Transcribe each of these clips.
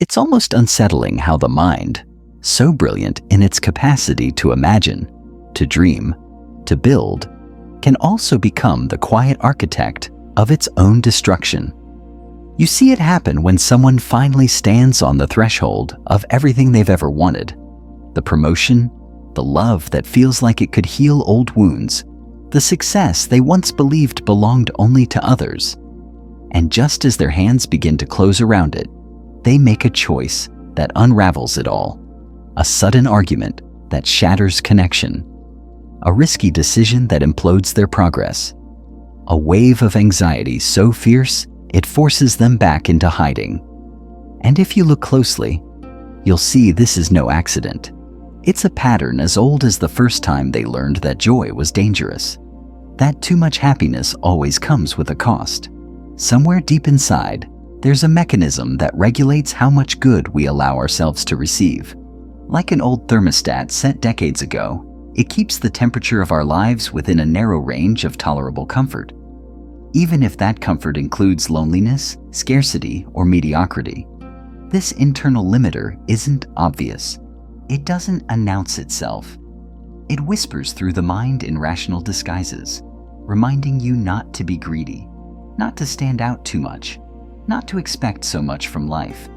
It's almost unsettling how the mind, so brilliant in its capacity to imagine, to dream, to build, can also become the quiet architect of its own destruction. You see it happen when someone finally stands on the threshold of everything they've ever wanted. The promotion, the love that feels like it could heal old wounds, the success they once believed belonged only to others. And just as their hands begin to close around it, they make a choice that unravels it all. A sudden argument that shatters connection. A risky decision that implodes their progress. A wave of anxiety so fierce it forces them back into hiding. And if you look closely, you'll see this is no accident. It's a pattern as old as the first time they learned that joy was dangerous. That too much happiness always comes with a cost. Somewhere deep inside, there's a mechanism that regulates how much good we allow ourselves to receive. Like an old thermostat set decades ago, it keeps the temperature of our lives within a narrow range of tolerable comfort. Even if that comfort includes loneliness, scarcity, or mediocrity. This internal limiter isn't obvious. It doesn't announce itself. It whispers through the mind in rational disguises, reminding you not to be greedy, not to stand out too much, not to expect so much from life.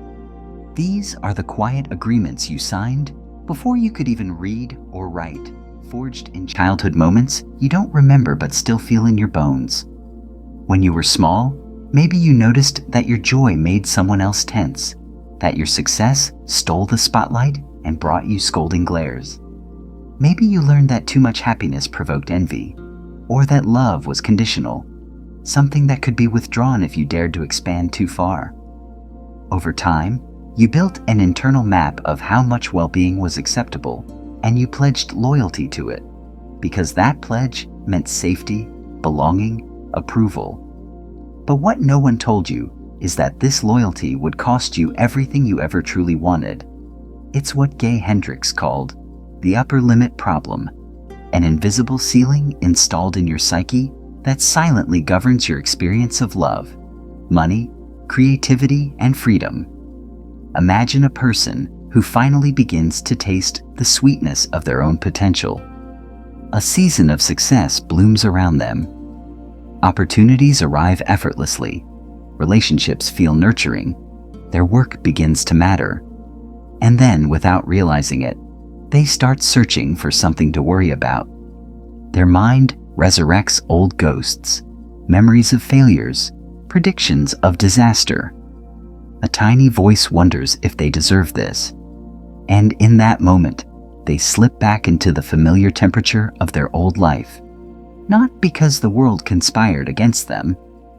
These are the quiet agreements you signed before you could even read or write, forged in childhood moments you don't remember but still feel in your bones. When you were small, maybe you noticed that your joy made someone else tense, that your success stole the spotlight and brought you scolding glares. Maybe you learned that too much happiness provoked envy, or that love was conditional, something that could be withdrawn if you dared to expand too far. Over time, you built an internal map of how much well-being was acceptable, and you pledged loyalty to it, because that pledge meant safety, belonging, approval. But what no one told you is that this loyalty would cost you everything you ever truly wanted. It's what Gay Hendricks called the upper limit problem, an invisible ceiling installed in your psyche that silently governs your experience of love, money, creativity, and freedom. Imagine a person who finally begins to taste the sweetness of their own potential. A season of success blooms around them. Opportunities arrive effortlessly. Relationships feel nurturing. Their work begins to matter. And then, without realizing it, they start searching for something to worry about. Their mind resurrects old ghosts, memories of failures, predictions of disaster. A tiny voice wonders if they deserve this. And in that moment, they slip back into the familiar temperature of their old life. Not because the world conspired against them,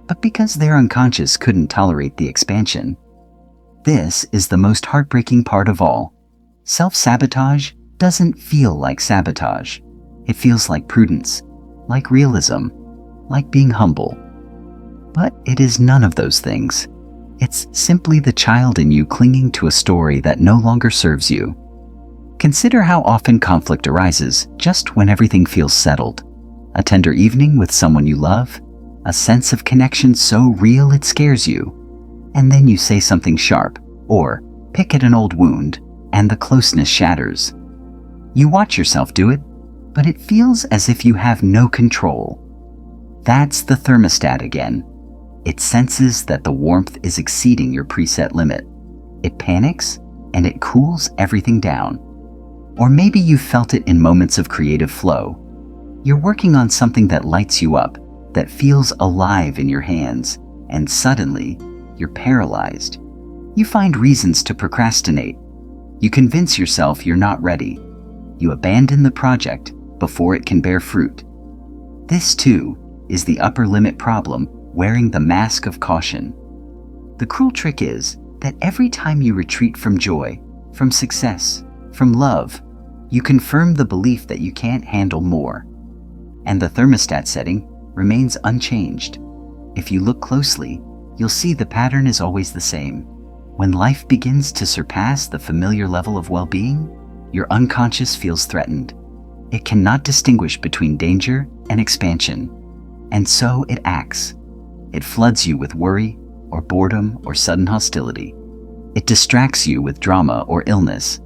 but because their unconscious couldn't tolerate the expansion. This is the most heartbreaking part of all. Self-sabotage doesn't feel like sabotage. It feels like prudence, like realism, like being humble. But it is none of those things. It's simply the child in you clinging to a story that no longer serves you. Consider how often conflict arises just when everything feels settled. A tender evening with someone you love, a sense of connection so real it scares you, and then you say something sharp, or pick at an old wound, and the closeness shatters. You watch yourself do it, but it feels as if you have no control. That's the thermostat again. It senses that the warmth is exceeding your preset limit. It panics, and it cools everything down. Or maybe you felt it in moments of creative flow. You're working on something that lights you up, that feels alive in your hands, and suddenly, you're paralyzed. You find reasons to procrastinate. You convince yourself you're not ready. You abandon the project before it can bear fruit. This, too, is the upper limit problem wearing the mask of caution. The cruel trick is that every time you retreat from joy, from success, from love, you confirm the belief that you can't handle more. And the thermostat setting remains unchanged. If you look closely, you'll see the pattern is always the same. When life begins to surpass the familiar level of well-being, your unconscious feels threatened. It cannot distinguish between danger and expansion, and so it acts. It floods you with worry, or boredom, or sudden hostility. It distracts you with drama or illness.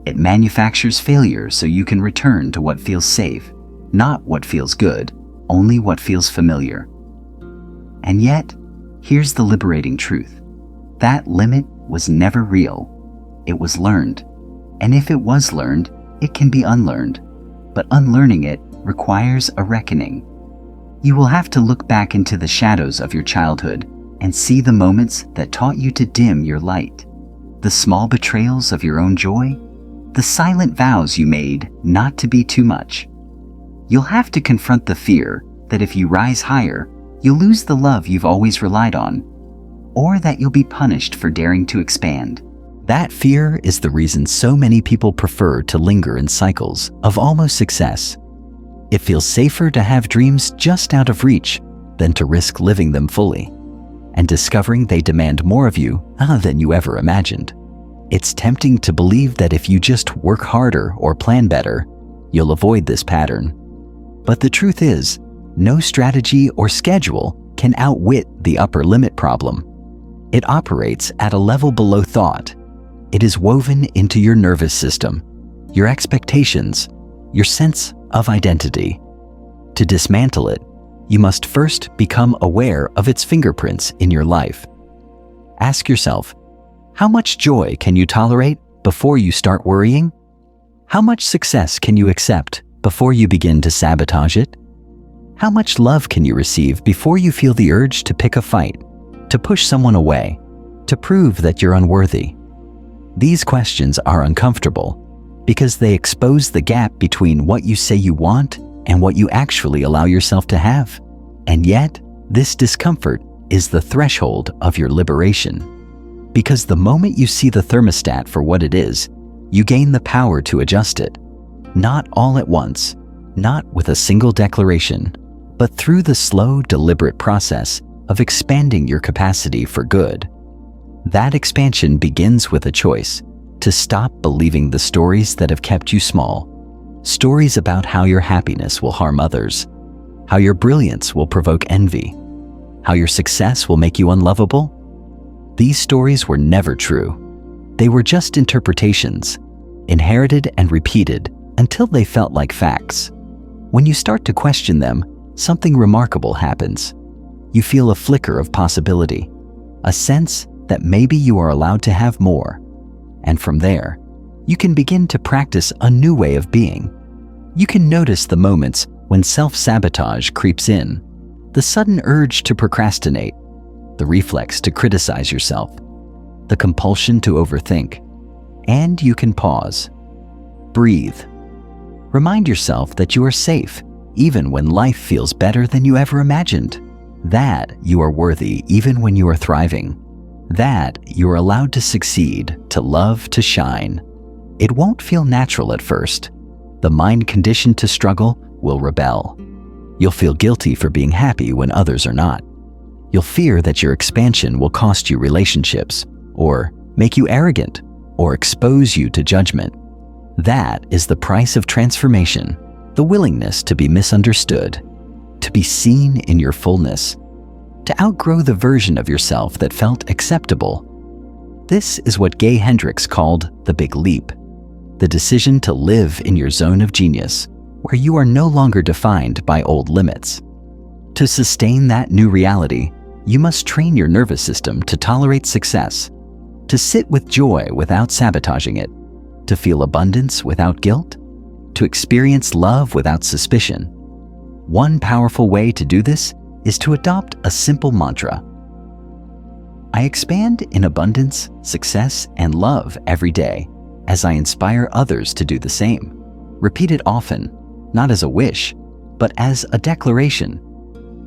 It manufactures failure so you can return to what feels safe, not what feels good, only what feels familiar. And yet, here's the liberating truth. That limit was never real. It was learned. And if it was learned, it can be unlearned. But unlearning it requires a reckoning. You will have to look back into the shadows of your childhood and see the moments that taught you to dim your light, the small betrayals of your own joy, the silent vows you made not to be too much. You'll have to confront the fear that if you rise higher, you'll lose the love you've always relied on, or that you'll be punished for daring to expand. That fear is the reason so many people prefer to linger in cycles of almost success. It feels safer to have dreams just out of reach than to risk living them fully and discovering they demand more of you than you ever imagined. It's tempting to believe that if you just work harder or plan better, you'll avoid this pattern. But the truth is, no strategy or schedule can outwit the upper limit problem. It operates at a level below thought. It is woven into your nervous system, your expectations, your sense of identity. To dismantle it, you must first become aware of its fingerprints in your life. Ask yourself, how much joy can you tolerate before you start worrying? How much success can you accept before you begin to sabotage it? How much love can you receive before you feel the urge to pick a fight, to push someone away, to prove that you're unworthy? These questions are uncomfortable because they expose the gap between what you say you want and what you actually allow yourself to have. And yet, this discomfort is the threshold of your liberation. Because the moment you see the thermostat for what it is, you gain the power to adjust it. Not all at once, not with a single declaration, but through the slow, deliberate process of expanding your capacity for good. That expansion begins with a choice to stop believing the stories that have kept you small. Stories about how your happiness will harm others, how your brilliance will provoke envy, how your success will make you unlovable. These stories were never true. They were just interpretations, inherited and repeated until they felt like facts. When you start to question them, something remarkable happens. You feel a flicker of possibility, a sense that maybe you are allowed to have more. And from there, you can begin to practice a new way of being. You can notice the moments when self-sabotage creeps in, the sudden urge to procrastinate, the reflex to criticize yourself, the compulsion to overthink, and you can pause. Breathe. Remind yourself that you are safe even when life feels better than you ever imagined, that you are worthy even when you are thriving, that you are allowed to succeed, to love, to shine. It won't feel natural at first. The mind conditioned to struggle will rebel. You'll feel guilty for being happy when others are not. You'll fear that your expansion will cost you relationships, or make you arrogant, or expose you to judgment. That is the price of transformation, the willingness to be misunderstood, to be seen in your fullness, to outgrow the version of yourself that felt acceptable. This is what Gay Hendricks called the big leap, the decision to live in your zone of genius, where you are no longer defined by old limits. To sustain that new reality, you must train your nervous system to tolerate success, to sit with joy without sabotaging it, to feel abundance without guilt, to experience love without suspicion. One powerful way to do this is to adopt a simple mantra. I expand in abundance, success, and love every day as I inspire others to do the same. Repeat it often, not as a wish, but as a declaration.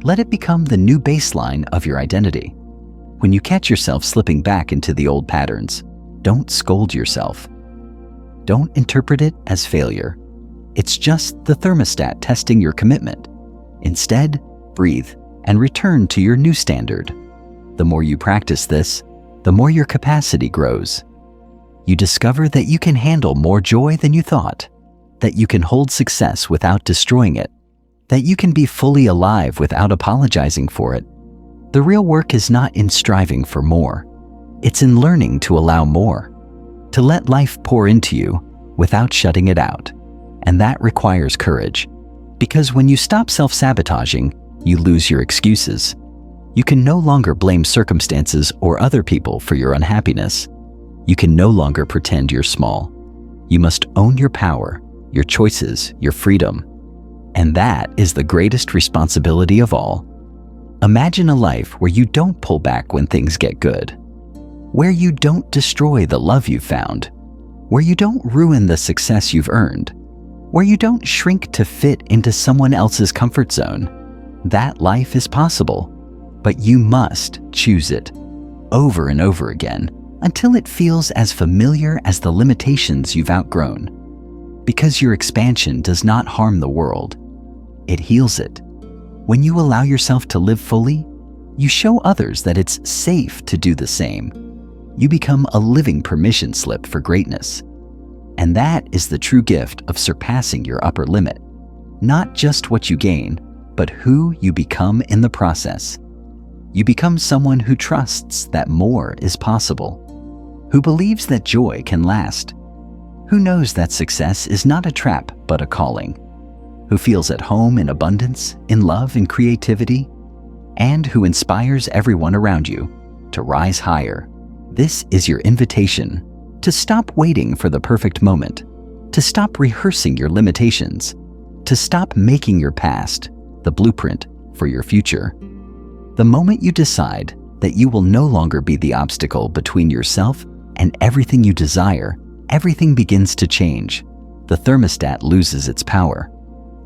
Let it become the new baseline of your identity. When you catch yourself slipping back into the old patterns, don't scold yourself. Don't interpret it as failure. It's just the thermostat testing your commitment. Instead, breathe and return to your new standard. The more you practice this, the more your capacity grows. You discover that you can handle more joy than you thought, that you can hold success without destroying it, that you can be fully alive without apologizing for it. The real work is not in striving for more. It's in learning to allow more, to let life pour into you without shutting it out. And that requires courage, because when you stop self-sabotaging, you lose your excuses. You can no longer blame circumstances or other people for your unhappiness. You can no longer pretend you're small. You must own your power, your choices, your freedom. And that is the greatest responsibility of all. Imagine a life where you don't pull back when things get good, where you don't destroy the love you've found, where you don't ruin the success you've earned, where you don't shrink to fit into someone else's comfort zone. That life is possible, but you must choose it over and over again until it feels as familiar as the limitations you've outgrown. Because your expansion does not harm the world, it heals it. When you allow yourself to live fully, you show others that it's safe to do the same. You become a living permission slip for greatness. And that is the true gift of surpassing your upper limit. Not just what you gain, but who you become in the process. You become someone who trusts that more is possible, who believes that joy can last, who knows that success is not a trap but a calling, who feels at home in abundance, in love and creativity, and who inspires everyone around you to rise higher. This is your invitation to stop waiting for the perfect moment, to stop rehearsing your limitations, to stop making your past the blueprint for your future. The moment you decide that you will no longer be the obstacle between yourself and everything you desire, everything begins to change. The thermostat loses its power.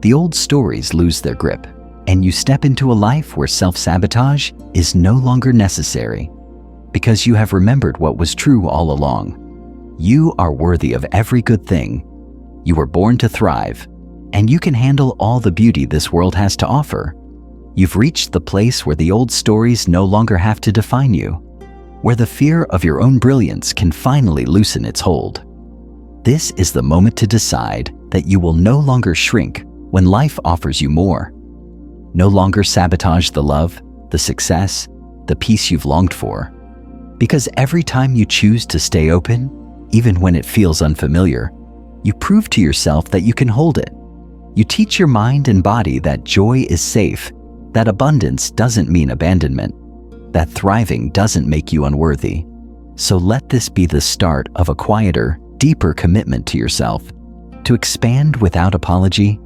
The old stories lose their grip, and you step into a life where self-sabotage is no longer necessary, because you have remembered what was true all along. You are worthy of every good thing. You were born to thrive, and you can handle all the beauty this world has to offer. You've reached the place where the old stories no longer have to define you, where the fear of your own brilliance can finally loosen its hold. This is the moment to decide that you will no longer shrink when life offers you more. No longer sabotage the love, the success, the peace you've longed for. Because every time you choose to stay open, even when it feels unfamiliar, you prove to yourself that you can hold it. You teach your mind and body that joy is safe, that abundance doesn't mean abandonment, that thriving doesn't make you unworthy. So let this be the start of a quieter, deeper commitment to yourself, to expand without apology,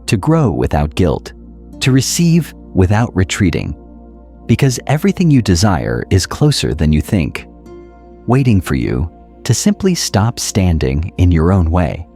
to grow without guilt, to receive without retreating. Because everything you desire is closer than you think, waiting for you to simply stop standing in your own way.